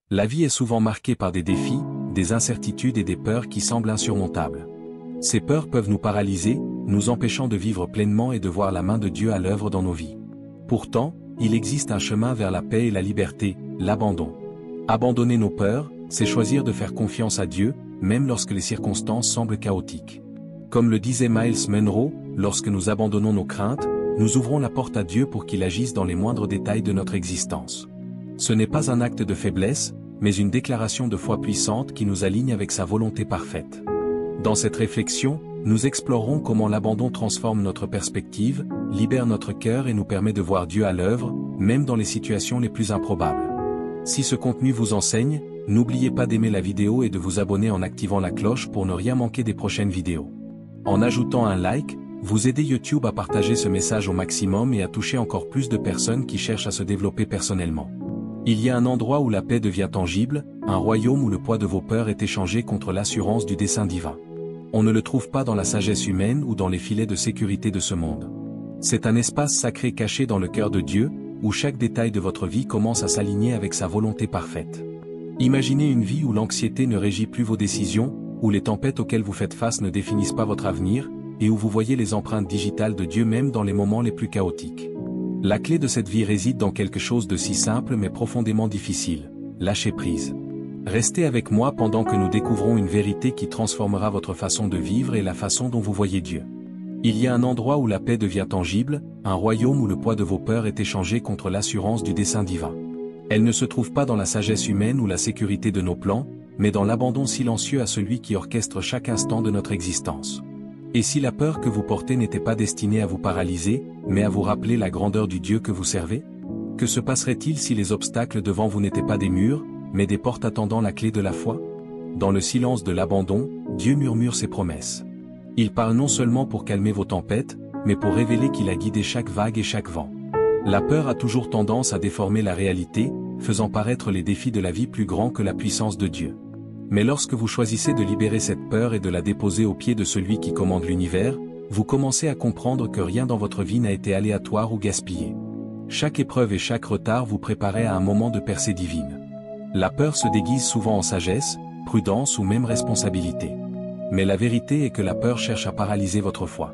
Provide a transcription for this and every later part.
La vie est souvent marquée par des défis, des incertitudes et des peurs qui semblent insurmontables. Ces peurs peuvent nous paralyser, nous empêchant de vivre pleinement et de voir la main de Dieu à l'œuvre dans nos vies. Pourtant, il existe un chemin vers la paix et la liberté, l'abandon. Abandonner nos peurs, c'est choisir de faire confiance à Dieu, même lorsque les circonstances semblent chaotiques. Comme le disait Miles Monroe, lorsque nous abandonnons nos craintes, nous ouvrons la porte à Dieu pour qu'il agisse dans les moindres détails de notre existence. Ce n'est pas un acte de faiblesse, mais une déclaration de foi puissante qui nous aligne avec sa volonté parfaite. Dans cette réflexion, nous explorerons comment l'abandon transforme notre perspective, libère notre cœur et nous permet de voir Dieu à l'œuvre, même dans les situations les plus improbables. Si ce contenu vous enseigne, n'oubliez pas d'aimer la vidéo et de vous abonner en activant la cloche pour ne rien manquer des prochaines vidéos. En ajoutant un like, vous aidez YouTube à partager ce message au maximum et à toucher encore plus de personnes qui cherchent à se développer personnellement. Il y a un endroit où la paix devient tangible, un royaume où le poids de vos peurs est échangé contre l'assurance du dessein divin. On ne le trouve pas dans la sagesse humaine ou dans les filets de sécurité de ce monde. C'est un espace sacré caché dans le cœur de Dieu, où chaque détail de votre vie commence à s'aligner avec sa volonté parfaite. Imaginez une vie où l'anxiété ne régit plus vos décisions, où les tempêtes auxquelles vous faites face ne définissent pas votre avenir, et où vous voyez les empreintes digitales de Dieu même dans les moments les plus chaotiques. La clé de cette vie réside dans quelque chose de si simple mais profondément difficile: lâcher prise. Restez avec moi pendant que nous découvrons une vérité qui transformera votre façon de vivre et la façon dont vous voyez Dieu. Il y a un endroit où la paix devient tangible, un royaume où le poids de vos peurs est échangé contre l'assurance du dessein divin. Elle ne se trouve pas dans la sagesse humaine ou la sécurité de nos plans, mais dans l'abandon silencieux à celui qui orchestre chaque instant de notre existence. Et si la peur que vous portez n'était pas destinée à vous paralyser, mais à vous rappeler la grandeur du Dieu que vous servez? Que se passerait-il si les obstacles devant vous n'étaient pas des murs, mais des portes attendant la clé de la foi? Dans le silence de l'abandon, Dieu murmure ses promesses. Il parle non seulement pour calmer vos tempêtes, mais pour révéler qu'il a guidé chaque vague et chaque vent. La peur a toujours tendance à déformer la réalité, faisant paraître les défis de la vie plus grands que la puissance de Dieu. Mais lorsque vous choisissez de libérer cette peur et de la déposer aux pieds de celui qui commande l'univers, vous commencez à comprendre que rien dans votre vie n'a été aléatoire ou gaspillé. Chaque épreuve et chaque retard vous préparaient à un moment de percée divine. La peur se déguise souvent en sagesse, prudence ou même responsabilité. Mais la vérité est que la peur cherche à paralyser votre foi.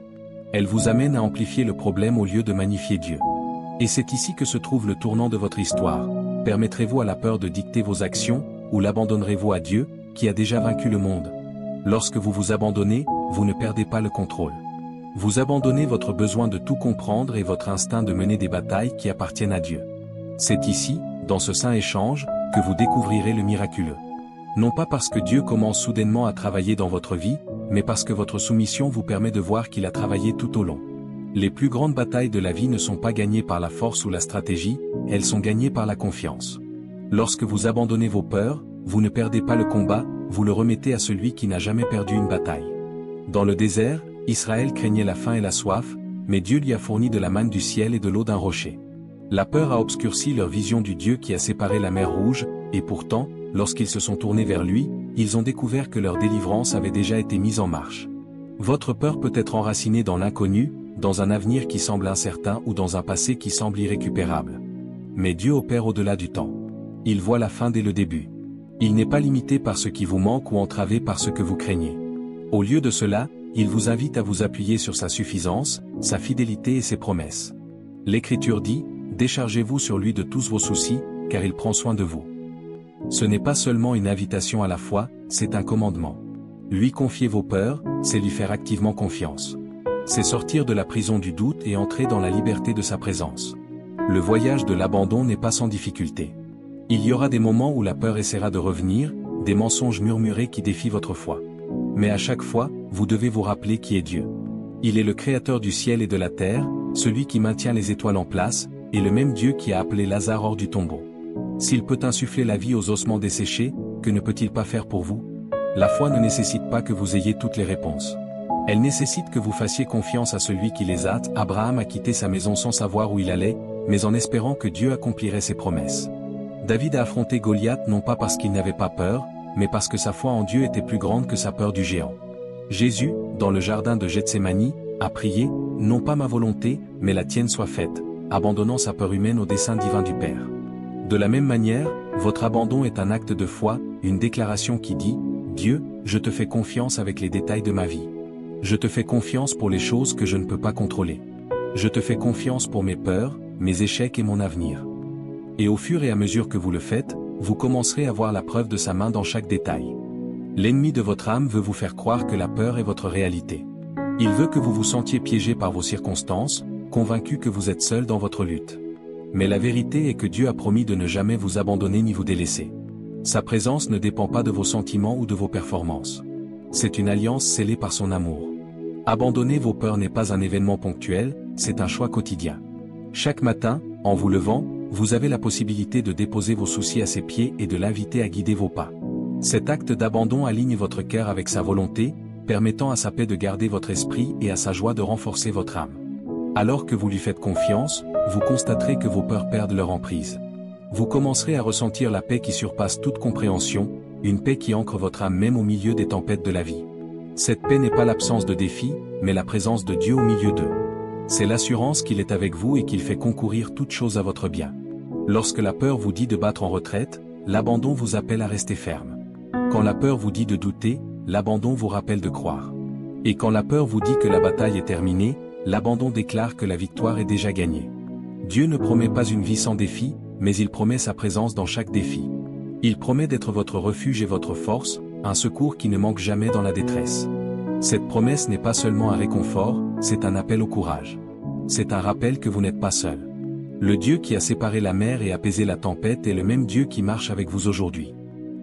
Elle vous amène à amplifier le problème au lieu de magnifier Dieu. Et c'est ici que se trouve le tournant de votre histoire. Permettrez-vous à la peur de dicter vos actions, ou l'abandonnerez-vous à Dieu, qui a déjà vaincu le monde? Lorsque vous vous abandonnez, vous ne perdez pas le contrôle. Vous abandonnez votre besoin de tout comprendre et votre instinct de mener des batailles qui appartiennent à Dieu. C'est ici, dans ce saint échange, que vous découvrirez le miraculeux. Non pas parce que Dieu commence soudainement à travailler dans votre vie, mais parce que votre soumission vous permet de voir qu'il a travaillé tout au long. Les plus grandes batailles de la vie ne sont pas gagnées par la force ou la stratégie, elles sont gagnées par la confiance. Lorsque vous abandonnez vos peurs, vous ne perdez pas le combat, vous le remettez à celui qui n'a jamais perdu une bataille. Dans le désert, Israël craignait la faim et la soif, mais Dieu lui a fourni de la manne du ciel et de l'eau d'un rocher. La peur a obscurci leur vision du Dieu qui a séparé la mer Rouge, et pourtant, lorsqu'ils se sont tournés vers lui, ils ont découvert que leur délivrance avait déjà été mise en marche. Votre peur peut être enracinée dans l'inconnu, dans un avenir qui semble incertain ou dans un passé qui semble irrécupérable. Mais Dieu opère au-delà du temps. Il voit la fin dès le début. Il n'est pas limité par ce qui vous manque ou entravé par ce que vous craignez. Au lieu de cela, il vous invite à vous appuyer sur sa suffisance, sa fidélité et ses promesses. L'Écriture dit: « Déchargez-vous sur lui de tous vos soucis, car il prend soin de vous. » Ce n'est pas seulement une invitation à la foi, c'est un commandement. Lui confier vos peurs, c'est lui faire activement confiance. C'est sortir de la prison du doute et entrer dans la liberté de sa présence. Le voyage de l'abandon n'est pas sans difficulté. Il y aura des moments où la peur essaiera de revenir, des mensonges murmurés qui défient votre foi. Mais à chaque fois, vous devez vous rappeler qui est Dieu. Il est le créateur du ciel et de la terre, celui qui maintient les étoiles en place, et le même Dieu qui a appelé Lazare hors du tombeau. S'il peut insuffler la vie aux ossements desséchés, que ne peut-il pas faire pour vous? La foi ne nécessite pas que vous ayez toutes les réponses. Elle nécessite que vous fassiez confiance à celui qui les a. Abraham a quitté sa maison sans savoir où il allait, mais en espérant que Dieu accomplirait ses promesses. David a affronté Goliath non pas parce qu'il n'avait pas peur, mais parce que sa foi en Dieu était plus grande que sa peur du géant. Jésus, dans le jardin de Gethsémani, a prié « Non pas ma volonté, mais la tienne soit faite », abandonnant sa peur humaine au dessein divin du Père. De la même manière, votre abandon est un acte de foi, une déclaration qui dit « Dieu, je te fais confiance avec les détails de ma vie. Je te fais confiance pour les choses que je ne peux pas contrôler. Je te fais confiance pour mes peurs, mes échecs et mon avenir. » Et au fur et à mesure que vous le faites, vous commencerez à voir la preuve de sa main dans chaque détail. L'ennemi de votre âme veut vous faire croire que la peur est votre réalité. Il veut que vous vous sentiez piégé par vos circonstances, convaincu que vous êtes seul dans votre lutte. Mais la vérité est que Dieu a promis de ne jamais vous abandonner ni vous délaisser. Sa présence ne dépend pas de vos sentiments ou de vos performances. C'est une alliance scellée par son amour. Abandonner vos peurs n'est pas un événement ponctuel, c'est un choix quotidien. Chaque matin, en vous levant, vous avez la possibilité de déposer vos soucis à ses pieds et de l'inviter à guider vos pas. Cet acte d'abandon aligne votre cœur avec sa volonté, permettant à sa paix de garder votre esprit et à sa joie de renforcer votre âme. Alors que vous lui faites confiance, vous constaterez que vos peurs perdent leur emprise. Vous commencerez à ressentir la paix qui surpasse toute compréhension, une paix qui ancre votre âme même au milieu des tempêtes de la vie. Cette paix n'est pas l'absence de défis, mais la présence de Dieu au milieu d'eux. C'est l'assurance qu'il est avec vous et qu'il fait concourir toutes choses à votre bien. Lorsque la peur vous dit de battre en retraite, l'abandon vous appelle à rester ferme. Quand la peur vous dit de douter, l'abandon vous rappelle de croire. Et quand la peur vous dit que la bataille est terminée, l'abandon déclare que la victoire est déjà gagnée. Dieu ne promet pas une vie sans défi, mais il promet sa présence dans chaque défi. Il promet d'être votre refuge et votre force, un secours qui ne manque jamais dans la détresse. Cette promesse n'est pas seulement un réconfort, c'est un appel au courage. C'est un rappel que vous n'êtes pas seul. Le Dieu qui a séparé la mer et apaisé la tempête est le même Dieu qui marche avec vous aujourd'hui.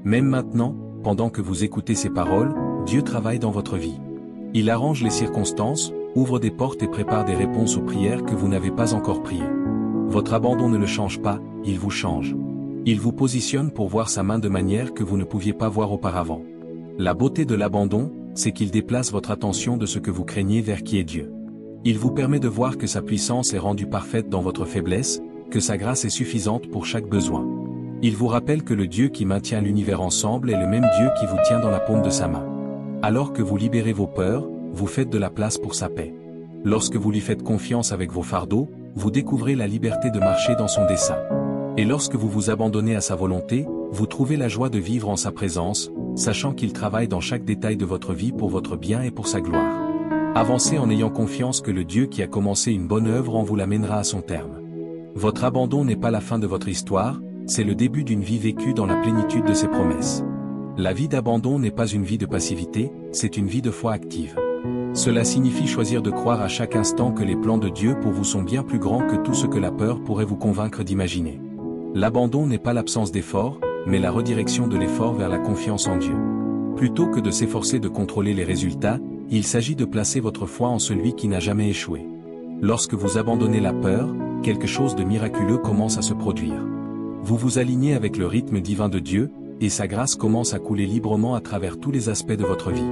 Même maintenant, pendant que vous écoutez ces paroles, Dieu travaille dans votre vie. Il arrange les circonstances, ouvre des portes et prépare des réponses aux prières que vous n'avez pas encore priées. Votre abandon ne le change pas, il vous change. Il vous positionne pour voir sa main de manière que vous ne pouviez pas voir auparavant. La beauté de l'abandon, c'est qu'il déplace votre attention de ce que vous craignez vers qui est Dieu. Il vous permet de voir que sa puissance est rendue parfaite dans votre faiblesse, que sa grâce est suffisante pour chaque besoin. Il vous rappelle que le Dieu qui maintient l'univers ensemble est le même Dieu qui vous tient dans la paume de sa main. Alors que vous libérez vos peurs, vous faites de la place pour sa paix. Lorsque vous lui faites confiance avec vos fardeaux, vous découvrez la liberté de marcher dans son dessein. Et lorsque vous vous abandonnez à sa volonté, vous trouvez la joie de vivre en sa présence, sachant qu'il travaille dans chaque détail de votre vie pour votre bien et pour sa gloire. Avancez en ayant confiance que le Dieu qui a commencé une bonne œuvre en vous l'amènera à son terme. Votre abandon n'est pas la fin de votre histoire, c'est le début d'une vie vécue dans la plénitude de ses promesses. La vie d'abandon n'est pas une vie de passivité, c'est une vie de foi active. Cela signifie choisir de croire à chaque instant que les plans de Dieu pour vous sont bien plus grands que tout ce que la peur pourrait vous convaincre d'imaginer. L'abandon n'est pas l'absence d'effort, mais la redirection de l'effort vers la confiance en Dieu. Plutôt que de s'efforcer de contrôler les résultats, il s'agit de placer votre foi en celui qui n'a jamais échoué. Lorsque vous abandonnez la peur, quelque chose de miraculeux commence à se produire. Vous vous alignez avec le rythme divin de Dieu, et sa grâce commence à couler librement à travers tous les aspects de votre vie.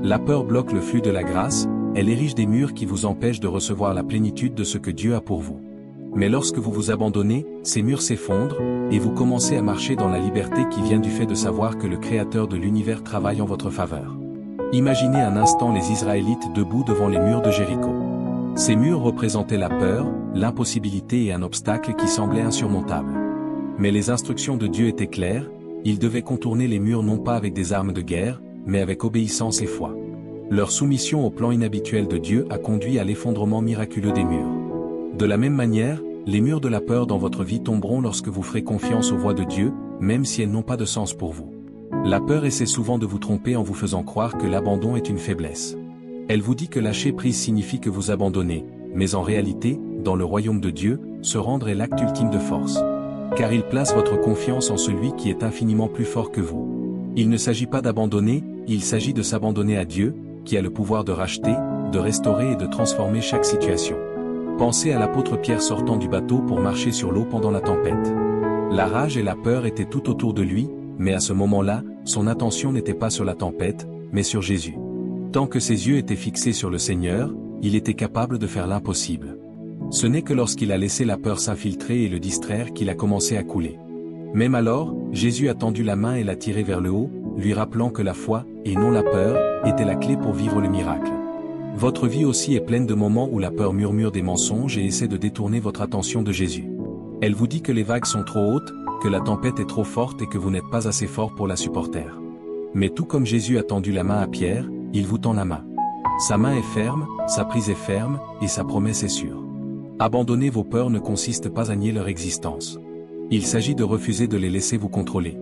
La peur bloque le flux de la grâce, elle érige des murs qui vous empêchent de recevoir la plénitude de ce que Dieu a pour vous. Mais lorsque vous vous abandonnez, ces murs s'effondrent, et vous commencez à marcher dans la liberté qui vient du fait de savoir que le Créateur de l'univers travaille en votre faveur. Imaginez un instant les Israélites debout devant les murs de Jéricho. Ces murs représentaient la peur, l'impossibilité et un obstacle qui semblait insurmontable. Mais les instructions de Dieu étaient claires, ils devaient contourner les murs non pas avec des armes de guerre, mais avec obéissance et foi. Leur soumission au plan inhabituel de Dieu a conduit à l'effondrement miraculeux des murs. De la même manière, les murs de la peur dans votre vie tomberont lorsque vous ferez confiance aux voies de Dieu, même si elles n'ont pas de sens pour vous. La peur essaie souvent de vous tromper en vous faisant croire que l'abandon est une faiblesse. Elle vous dit que lâcher prise signifie que vous abandonnez, mais en réalité, dans le royaume de Dieu, se rendre est l'acte ultime de force. Car il place votre confiance en celui qui est infiniment plus fort que vous. Il ne s'agit pas d'abandonner, il s'agit de s'abandonner à Dieu, qui a le pouvoir de racheter, de restaurer et de transformer chaque situation. Pensez à l'apôtre Pierre sortant du bateau pour marcher sur l'eau pendant la tempête. La rage et la peur étaient tout autour de lui, mais à ce moment-là, son attention n'était pas sur la tempête, mais sur Jésus. Tant que ses yeux étaient fixés sur le Seigneur, il était capable de faire l'impossible. Ce n'est que lorsqu'il a laissé la peur s'infiltrer et le distraire qu'il a commencé à couler. Même alors, Jésus a tendu la main et l'a tiré vers le haut, lui rappelant que la foi, et non la peur, était la clé pour vivre le miracle. Votre vie aussi est pleine de moments où la peur murmure des mensonges et essaie de détourner votre attention de Jésus. Elle vous dit que les vagues sont trop hautes, que la tempête est trop forte et que vous n'êtes pas assez fort pour la supporter. Mais tout comme Jésus a tendu la main à Pierre, il vous tend la main. Sa main est ferme, sa prise est ferme, et sa promesse est sûre. Abandonner vos peurs ne consiste pas à nier leur existence. Il s'agit de refuser de les laisser vous contrôler.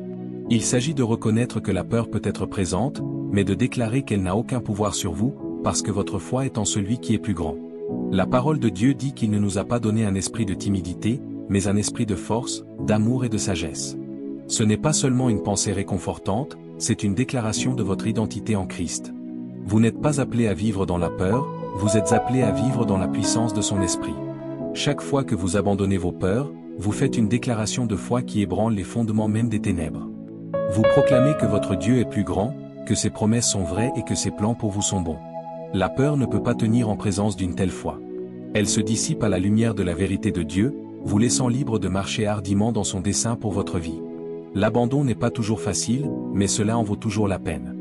Il s'agit de reconnaître que la peur peut être présente, mais de déclarer qu'elle n'a aucun pouvoir sur vous, parce que votre foi est en celui qui est plus grand. La parole de Dieu dit qu'il ne nous a pas donné un esprit de timidité, mais un esprit de force, d'amour et de sagesse. Ce n'est pas seulement une pensée réconfortante, c'est une déclaration de votre identité en Christ. Vous n'êtes pas appelé à vivre dans la peur, vous êtes appelé à vivre dans la puissance de son esprit. Chaque fois que vous abandonnez vos peurs, vous faites une déclaration de foi qui ébranle les fondements même des ténèbres. Vous proclamez que votre Dieu est plus grand, que ses promesses sont vraies et que ses plans pour vous sont bons. La peur ne peut pas tenir en présence d'une telle foi. Elle se dissipe à la lumière de la vérité de Dieu, vous laissant libre de marcher hardiment dans son dessein pour votre vie. L'abandon n'est pas toujours facile, mais cela en vaut toujours la peine.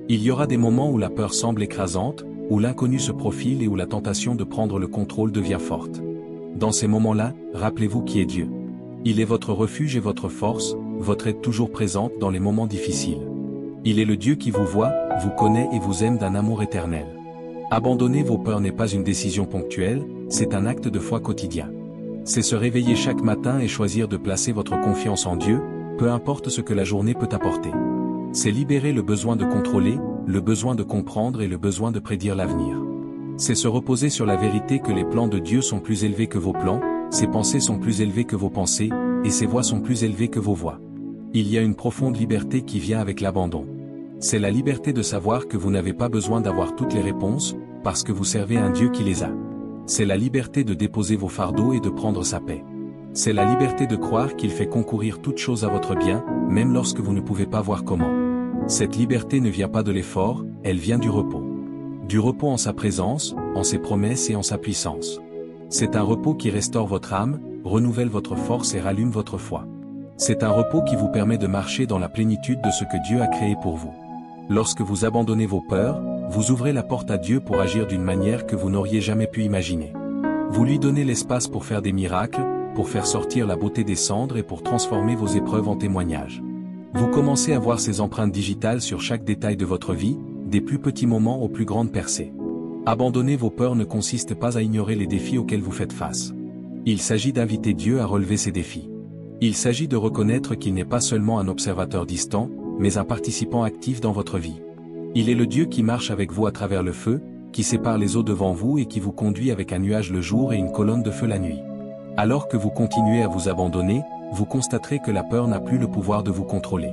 Il y aura des moments où la peur semble écrasante, où l'inconnu se profile et où la tentation de prendre le contrôle devient forte. Dans ces moments-là, rappelez-vous qui est Dieu. Il est votre refuge et votre force, votre aide toujours présente dans les moments difficiles. Il est le Dieu qui vous voit, vous connaît et vous aime d'un amour éternel. Abandonner vos peurs n'est pas une décision ponctuelle, c'est un acte de foi quotidien. C'est se réveiller chaque matin et choisir de placer votre confiance en Dieu, peu importe ce que la journée peut apporter. C'est libérer le besoin de contrôler, le besoin de comprendre et le besoin de prédire l'avenir. C'est se reposer sur la vérité que les plans de Dieu sont plus élevés que vos plans, ses pensées sont plus élevées que vos pensées, et ses voies sont plus élevées que vos voies. Il y a une profonde liberté qui vient avec l'abandon. C'est la liberté de savoir que vous n'avez pas besoin d'avoir toutes les réponses, parce que vous servez un Dieu qui les a. C'est la liberté de déposer vos fardeaux et de prendre sa paix. C'est la liberté de croire qu'il fait concourir toutes choses à votre bien, même lorsque vous ne pouvez pas voir comment. Cette liberté ne vient pas de l'effort, elle vient du repos. Du repos en sa présence, en ses promesses et en sa puissance. C'est un repos qui restaure votre âme, renouvelle votre force et rallume votre foi. C'est un repos qui vous permet de marcher dans la plénitude de ce que Dieu a créé pour vous. Lorsque vous abandonnez vos peurs, vous ouvrez la porte à Dieu pour agir d'une manière que vous n'auriez jamais pu imaginer. Vous lui donnez l'espace pour faire des miracles, pour faire sortir la beauté des cendres et pour transformer vos épreuves en témoignages. Vous commencez à voir ces empreintes digitales sur chaque détail de votre vie, des plus petits moments aux plus grandes percées. Abandonner vos peurs ne consiste pas à ignorer les défis auxquels vous faites face. Il s'agit d'inviter Dieu à relever ces défis. Il s'agit de reconnaître qu'il n'est pas seulement un observateur distant, mais un participant actif dans votre vie. Il est le Dieu qui marche avec vous à travers le feu, qui sépare les eaux devant vous et qui vous conduit avec un nuage le jour et une colonne de feu la nuit. Alors que vous continuez à vous abandonner, vous constaterez que la peur n'a plus le pouvoir de vous contrôler.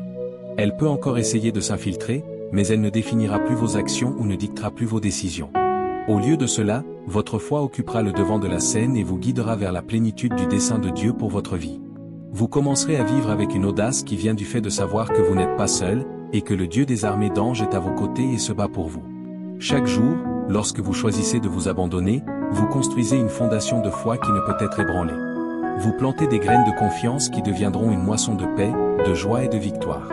Elle peut encore essayer de s'infiltrer, mais elle ne définira plus vos actions ou ne dictera plus vos décisions. Au lieu de cela, votre foi occupera le devant de la scène et vous guidera vers la plénitude du dessein de Dieu pour votre vie. Vous commencerez à vivre avec une audace qui vient du fait de savoir que vous n'êtes pas seul, et que le Dieu des armées d'anges est à vos côtés et se bat pour vous. Chaque jour, lorsque vous choisissez de vous abandonner, vous construisez une fondation de foi qui ne peut être ébranlée. Vous plantez des graines de confiance qui deviendront une moisson de paix, de joie et de victoire.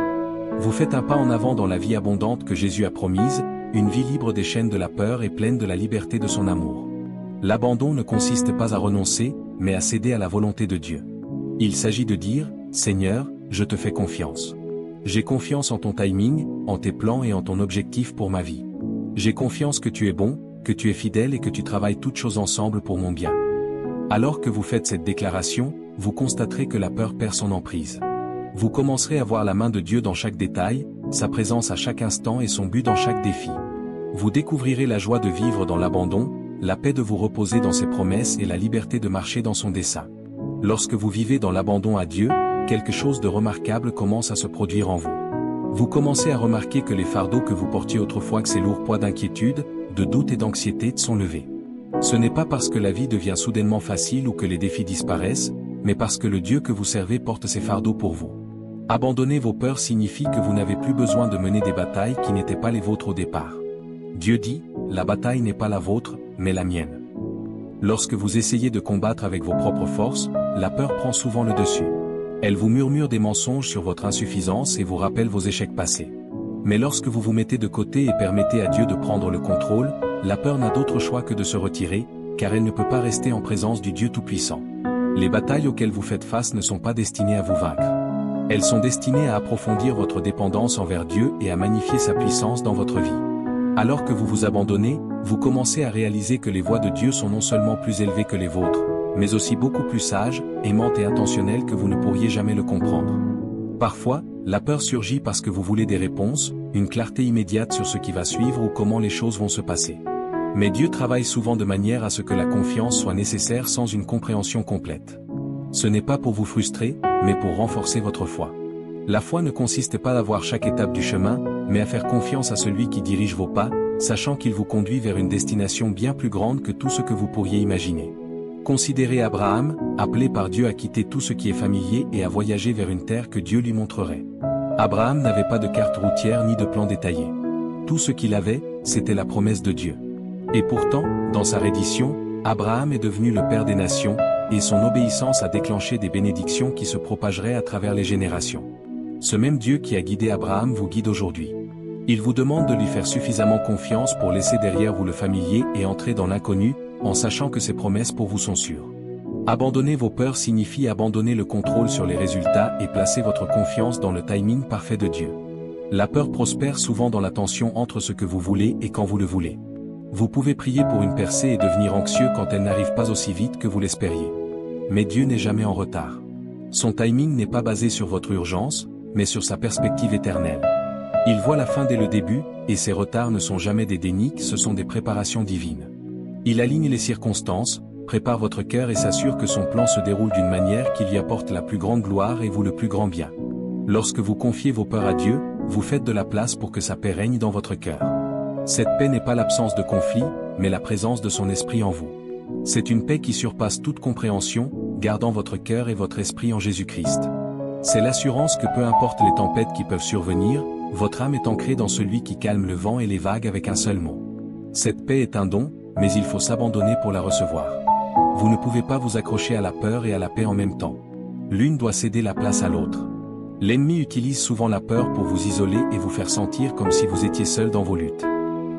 Vous faites un pas en avant dans la vie abondante que Jésus a promise, une vie libre des chaînes de la peur et pleine de la liberté de son amour. L'abandon ne consiste pas à renoncer, mais à céder à la volonté de Dieu. Il s'agit de dire, « Seigneur, je te fais confiance. J'ai confiance en ton timing, en tes plans et en ton objectif pour ma vie. J'ai confiance que tu es bon, que tu es fidèle et que tu travailles toutes choses ensemble pour mon bien. » Alors que vous faites cette déclaration, vous constaterez que la peur perd son emprise. Vous commencerez à voir la main de Dieu dans chaque détail, sa présence à chaque instant et son but dans chaque défi. Vous découvrirez la joie de vivre dans l'abandon, la paix de vous reposer dans ses promesses et la liberté de marcher dans son dessein. Lorsque vous vivez dans l'abandon à Dieu, quelque chose de remarquable commence à se produire en vous. Vous commencez à remarquer que les fardeaux que vous portiez autrefois, que ces lourds poids d'inquiétude, de doute et d'anxiété sont levés. Ce n'est pas parce que la vie devient soudainement facile ou que les défis disparaissent, mais parce que le Dieu que vous servez porte ces fardeaux pour vous. Abandonner vos peurs signifie que vous n'avez plus besoin de mener des batailles qui n'étaient pas les vôtres au départ. Dieu dit, « La bataille n'est pas la vôtre, mais la mienne. » Lorsque vous essayez de combattre avec vos propres forces, la peur prend souvent le dessus. Elle vous murmure des mensonges sur votre insuffisance et vous rappelle vos échecs passés. Mais lorsque vous vous mettez de côté et permettez à Dieu de prendre le contrôle, la peur n'a d'autre choix que de se retirer, car elle ne peut pas rester en présence du Dieu Tout-Puissant. Les batailles auxquelles vous faites face ne sont pas destinées à vous vaincre. Elles sont destinées à approfondir votre dépendance envers Dieu et à magnifier sa puissance dans votre vie. Alors que vous vous abandonnez, vous commencez à réaliser que les voies de Dieu sont non seulement plus élevées que les vôtres, mais aussi beaucoup plus sages, aimantes et intentionnelles que vous ne pourriez jamais le comprendre. Parfois, la peur surgit parce que vous voulez des réponses, une clarté immédiate sur ce qui va suivre ou comment les choses vont se passer. Mais Dieu travaille souvent de manière à ce que la confiance soit nécessaire sans une compréhension complète. Ce n'est pas pour vous frustrer, mais pour renforcer votre foi. La foi ne consiste pas à voir chaque étape du chemin, mais à faire confiance à celui qui dirige vos pas, sachant qu'il vous conduit vers une destination bien plus grande que tout ce que vous pourriez imaginer. Considérez Abraham, appelé par Dieu à quitter tout ce qui est familier et à voyager vers une terre que Dieu lui montrerait. Abraham n'avait pas de carte routière ni de plan détaillé. Tout ce qu'il avait, c'était la promesse de Dieu. Et pourtant, dans sa reddition, Abraham est devenu le père des nations, et son obéissance a déclenché des bénédictions qui se propageraient à travers les générations. Ce même Dieu qui a guidé Abraham vous guide aujourd'hui. Il vous demande de lui faire suffisamment confiance pour laisser derrière vous le familier et entrer dans l'inconnu, en sachant que ses promesses pour vous sont sûres. Abandonner vos peurs signifie abandonner le contrôle sur les résultats et placer votre confiance dans le timing parfait de Dieu. La peur prospère souvent dans la tension entre ce que vous voulez et quand vous le voulez. Vous pouvez prier pour une percée et devenir anxieux quand elle n'arrive pas aussi vite que vous l'espériez. Mais Dieu n'est jamais en retard. Son timing n'est pas basé sur votre urgence, mais sur sa perspective éternelle. Il voit la fin dès le début, et ses retards ne sont jamais des dénis, ce sont des préparations divines. Il aligne les circonstances, prépare votre cœur et s'assure que son plan se déroule d'une manière qui lui apporte la plus grande gloire et vous le plus grand bien. Lorsque vous confiez vos peurs à Dieu, vous faites de la place pour que sa paix règne dans votre cœur. Cette paix n'est pas l'absence de conflit, mais la présence de son esprit en vous. C'est une paix qui surpasse toute compréhension, gardant votre cœur et votre esprit en Jésus-Christ. C'est l'assurance que peu importe les tempêtes qui peuvent survenir, votre âme est ancrée dans celui qui calme le vent et les vagues avec un seul mot. Cette paix est un don, mais il faut s'abandonner pour la recevoir. Vous ne pouvez pas vous accrocher à la peur et à la paix en même temps. L'une doit céder la place à l'autre. L'ennemi utilise souvent la peur pour vous isoler et vous faire sentir comme si vous étiez seul dans vos luttes.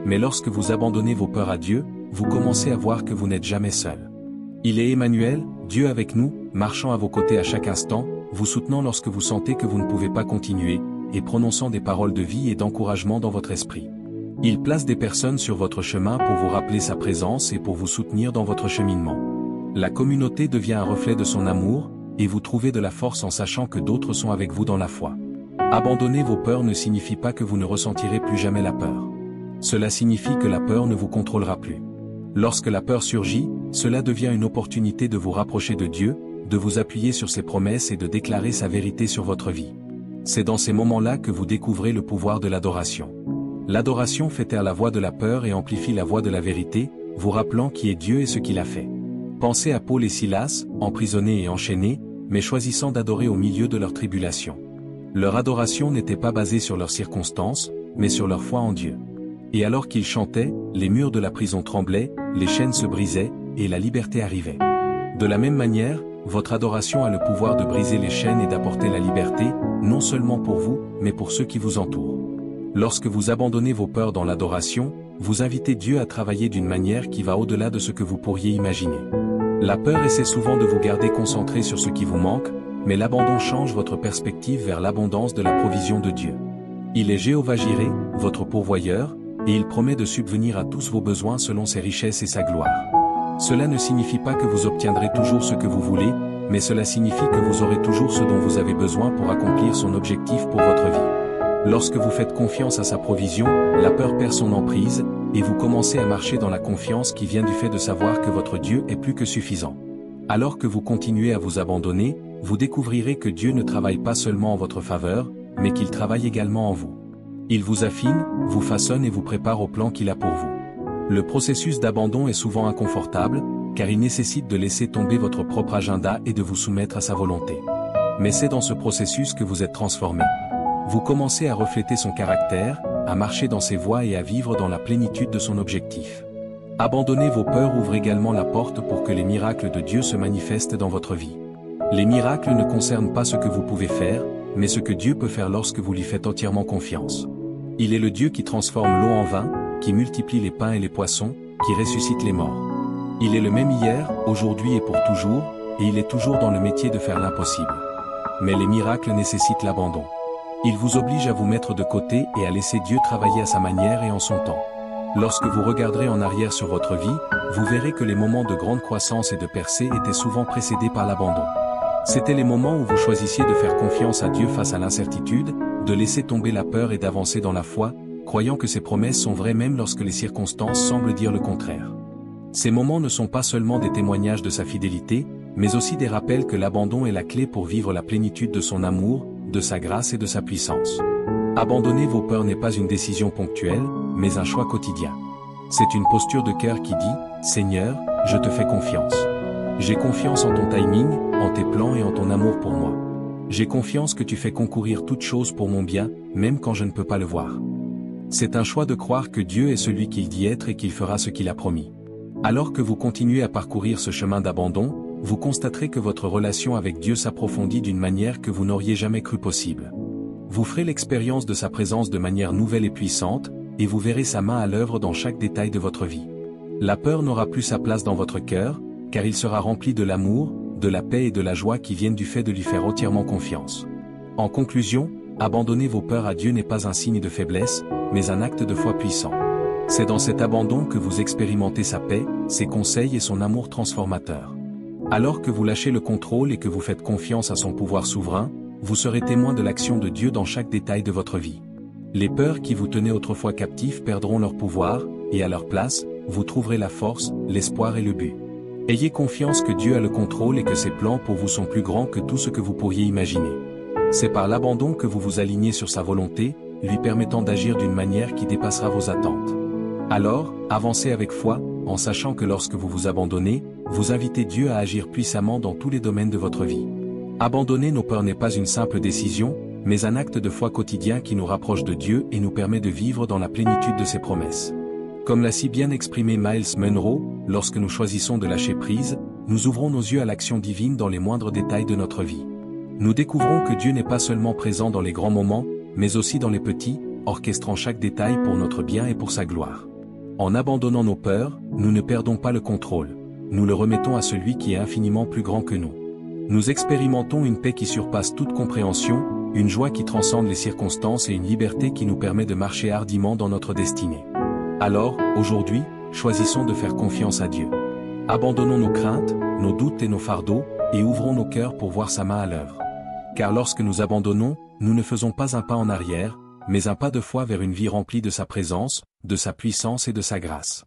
Mais lorsque vous abandonnez vos peurs à Dieu, vous commencez à voir que vous n'êtes jamais seul. Il est Emmanuel, Dieu avec nous, marchant à vos côtés à chaque instant, vous soutenant lorsque vous sentez que vous ne pouvez pas continuer, et prononçant des paroles de vie et d'encouragement dans votre esprit. Il place des personnes sur votre chemin pour vous rappeler sa présence et pour vous soutenir dans votre cheminement. La communauté devient un reflet de son amour, et vous trouvez de la force en sachant que d'autres sont avec vous dans la foi. Abandonner vos peurs ne signifie pas que vous ne ressentirez plus jamais la peur. Cela signifie que la peur ne vous contrôlera plus. Lorsque la peur surgit, cela devient une opportunité de vous rapprocher de Dieu, de vous appuyer sur ses promesses et de déclarer sa vérité sur votre vie. C'est dans ces moments-là que vous découvrez le pouvoir de l'adoration. L'adoration fait taire la voix de la peur et amplifie la voix de la vérité, vous rappelant qui est Dieu et ce qu'il a fait. Pensez à Paul et Silas, emprisonnés et enchaînés, mais choisissant d'adorer au milieu de leur tribulation. Leur adoration n'était pas basée sur leurs circonstances, mais sur leur foi en Dieu. Et alors qu'ils chantaient, les murs de la prison tremblaient, les chaînes se brisaient, et la liberté arrivait. De la même manière, votre adoration a le pouvoir de briser les chaînes et d'apporter la liberté, non seulement pour vous, mais pour ceux qui vous entourent. Lorsque vous abandonnez vos peurs dans l'adoration, vous invitez Dieu à travailler d'une manière qui va au-delà de ce que vous pourriez imaginer. La peur essaie souvent de vous garder concentré sur ce qui vous manque, mais l'abandon change votre perspective vers l'abondance de la provision de Dieu. Il est Jéhovah Jireh, votre pourvoyeur, et il promet de subvenir à tous vos besoins selon ses richesses et sa gloire. Cela ne signifie pas que vous obtiendrez toujours ce que vous voulez, mais cela signifie que vous aurez toujours ce dont vous avez besoin pour accomplir son objectif pour votre vie. Lorsque vous faites confiance à sa provision, la peur perd son emprise, et vous commencez à marcher dans la confiance qui vient du fait de savoir que votre Dieu est plus que suffisant. Alors que vous continuez à vous abandonner, vous découvrirez que Dieu ne travaille pas seulement en votre faveur, mais qu'il travaille également en vous. Il vous affine, vous façonne et vous prépare au plan qu'il a pour vous. Le processus d'abandon est souvent inconfortable, car il nécessite de laisser tomber votre propre agenda et de vous soumettre à sa volonté. Mais c'est dans ce processus que vous êtes transformé. Vous commencez à refléter son caractère, à marcher dans ses voies et à vivre dans la plénitude de son objectif. Abandonner vos peurs ouvre également la porte pour que les miracles de Dieu se manifestent dans votre vie. Les miracles ne concernent pas ce que vous pouvez faire, mais ce que Dieu peut faire lorsque vous lui faites entièrement confiance. Il est le Dieu qui transforme l'eau en vin, qui multiplie les pains et les poissons, qui ressuscite les morts. Il est le même hier, aujourd'hui et pour toujours, et il est toujours dans le métier de faire l'impossible. Mais les miracles nécessitent l'abandon. Ils vous obligent à vous mettre de côté et à laisser Dieu travailler à sa manière et en son temps. Lorsque vous regarderez en arrière sur votre vie, vous verrez que les moments de grande croissance et de percée étaient souvent précédés par l'abandon. C'étaient les moments où vous choisissiez de faire confiance à Dieu face à l'incertitude, de laisser tomber la peur et d'avancer dans la foi, croyant que ses promesses sont vraies même lorsque les circonstances semblent dire le contraire. Ces moments ne sont pas seulement des témoignages de sa fidélité, mais aussi des rappels que l'abandon est la clé pour vivre la plénitude de son amour, de sa grâce et de sa puissance. Abandonner vos peurs n'est pas une décision ponctuelle, mais un choix quotidien. C'est une posture de cœur qui dit « Seigneur, je te fais confiance. J'ai confiance en ton timing, en tes plans et en ton amour pour moi. J'ai confiance que tu fais concourir toutes choses pour mon bien, même quand je ne peux pas le voir. » C'est un choix de croire que Dieu est celui qu'il dit être et qu'il fera ce qu'il a promis. Alors que vous continuez à parcourir ce chemin d'abandon, vous constaterez que votre relation avec Dieu s'approfondit d'une manière que vous n'auriez jamais cru possible. Vous ferez l'expérience de sa présence de manière nouvelle et puissante, et vous verrez sa main à l'œuvre dans chaque détail de votre vie. La peur n'aura plus sa place dans votre cœur, car il sera rempli de l'amour, de la paix et de la joie qui viennent du fait de lui faire entièrement confiance. En conclusion, abandonner vos peurs à Dieu n'est pas un signe de faiblesse, mais un acte de foi puissant. C'est dans cet abandon que vous expérimentez sa paix, ses conseils et son amour transformateur. Alors que vous lâchez le contrôle et que vous faites confiance à son pouvoir souverain, vous serez témoin de l'action de Dieu dans chaque détail de votre vie. Les peurs qui vous tenaient autrefois captifs perdront leur pouvoir, et à leur place, vous trouverez la force, l'espoir et le but. Ayez confiance que Dieu a le contrôle et que ses plans pour vous sont plus grands que tout ce que vous pourriez imaginer. C'est par l'abandon que vous vous alignez sur sa volonté, lui permettant d'agir d'une manière qui dépassera vos attentes. Alors, avancez avec foi, en sachant que lorsque vous vous abandonnez, vous invitez Dieu à agir puissamment dans tous les domaines de votre vie. Abandonner nos peurs n'est pas une simple décision, mais un acte de foi quotidien qui nous rapproche de Dieu et nous permet de vivre dans la plénitude de ses promesses. Comme l'a si bien exprimé Miles Monroe, lorsque nous choisissons de lâcher prise, nous ouvrons nos yeux à l'action divine dans les moindres détails de notre vie. Nous découvrons que Dieu n'est pas seulement présent dans les grands moments, mais aussi dans les petits, orchestrant chaque détail pour notre bien et pour sa gloire. En abandonnant nos peurs, nous ne perdons pas le contrôle. Nous le remettons à celui qui est infiniment plus grand que nous. Nous expérimentons une paix qui surpasse toute compréhension, une joie qui transcende les circonstances et une liberté qui nous permet de marcher hardiment dans notre destinée. Alors, aujourd'hui, choisissons de faire confiance à Dieu. Abandonnons nos craintes, nos doutes et nos fardeaux, et ouvrons nos cœurs pour voir sa main à l'œuvre. Car lorsque nous abandonnons, nous ne faisons pas un pas en arrière, mais un pas de foi vers une vie remplie de sa présence, de sa puissance et de sa grâce.